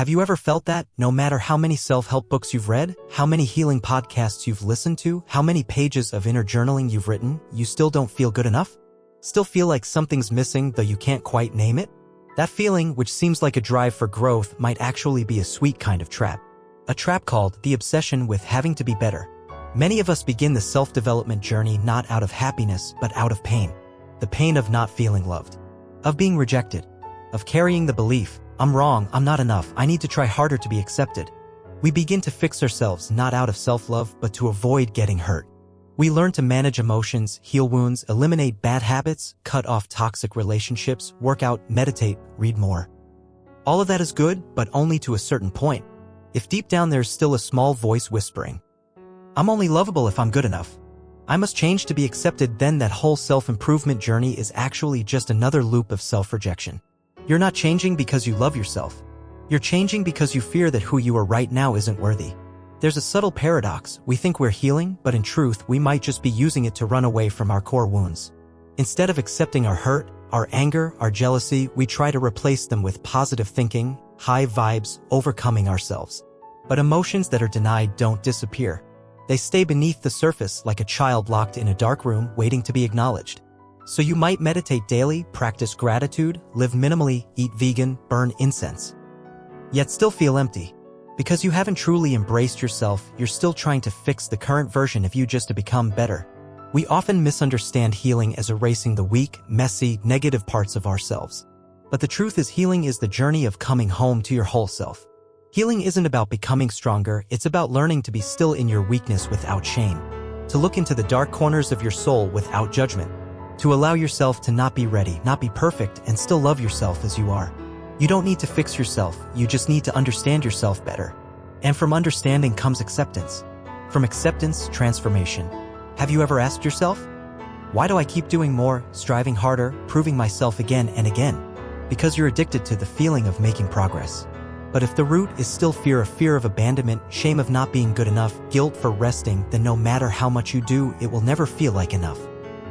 Have you ever felt that, no matter how many self-help books you've read, how many healing podcasts you've listened to, how many pages of inner journaling you've written, you still don't feel good enough? Still feel like something's missing, though you can't quite name it? That feeling, which seems like a drive for growth, might actually be a sweet kind of trap. A trap called the obsession with having to be better. Many of us begin the self-development journey not out of happiness, but out of pain. The pain of not feeling loved, of being rejected, of carrying the belief, I'm wrong, I'm not enough, I need to try harder to be accepted. We begin to fix ourselves not out of self-love, but to avoid getting hurt. We learn to manage emotions, heal wounds, eliminate bad habits, cut off toxic relationships, work out, meditate, read more. All of that is good, but only to a certain point. If deep down there's still a small voice whispering, I'm only lovable if I'm good enough, I must change to be accepted, then that whole self-improvement journey is actually just another loop of self-rejection. You're not changing because you love yourself. You're changing because you fear that who you are right now isn't worthy. There's a subtle paradox. We think we're healing, but in truth, we might just be using it to run away from our core wounds. Instead of accepting our hurt, our anger, our jealousy, we try to replace them with positive thinking, high vibes, overcoming ourselves. But emotions that are denied don't disappear. They stay beneath the surface like a child locked in a dark room waiting to be acknowledged. So you might meditate daily, practice gratitude, live minimally, eat vegan, burn incense, yet still feel empty. Because you haven't truly embraced yourself, you're still trying to fix the current version of you just to become better. We often misunderstand healing as erasing the weak, messy, negative parts of ourselves. But the truth is, healing is the journey of coming home to your whole self. Healing isn't about becoming stronger, it's about learning to be still in your weakness without shame, to look into the dark corners of your soul without judgment, to allow yourself to not be ready, not be perfect, and still love yourself as you are. You don't need to fix yourself, you just need to understand yourself better. And from understanding comes acceptance. From acceptance, transformation. Have you ever asked yourself, why do I keep doing more, striving harder, proving myself again and again? Because you're addicted to the feeling of making progress. But if the root is still fear of abandonment, shame of not being good enough, guilt for resting, then no matter how much you do, it will never feel like enough.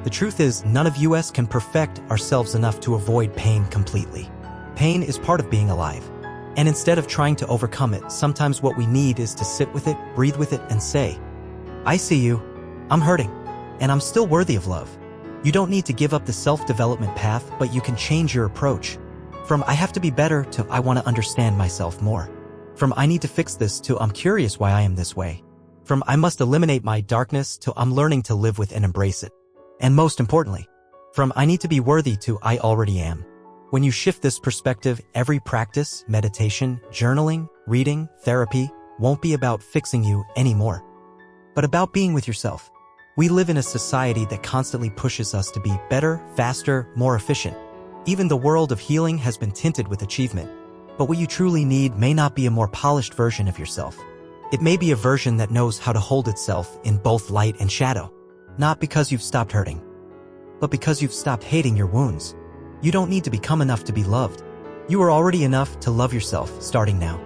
The truth is, none of us can perfect ourselves enough to avoid pain completely. Pain is part of being alive. And instead of trying to overcome it, sometimes what we need is to sit with it, breathe with it, and say, I see you, I'm hurting, and I'm still worthy of love. You don't need to give up the self-development path, but you can change your approach. From I have to be better to I want to understand myself more. From I need to fix this to I'm curious why I am this way. From I must eliminate my darkness to I'm learning to live with and embrace it. And most importantly, from I need to be worthy to I already am. When you shift this perspective, every practice, meditation, journaling, reading, therapy, won't be about fixing you anymore, but about being with yourself. We live in a society that constantly pushes us to be better, faster, more efficient. Even the world of healing has been tinted with achievement. But what you truly need may not be a more polished version of yourself. It may be a version that knows how to hold itself in both light and shadow. Not because you've stopped hurting, but because you've stopped hating your wounds. You don't need to become enough to be loved. You are already enough to love yourself, starting now.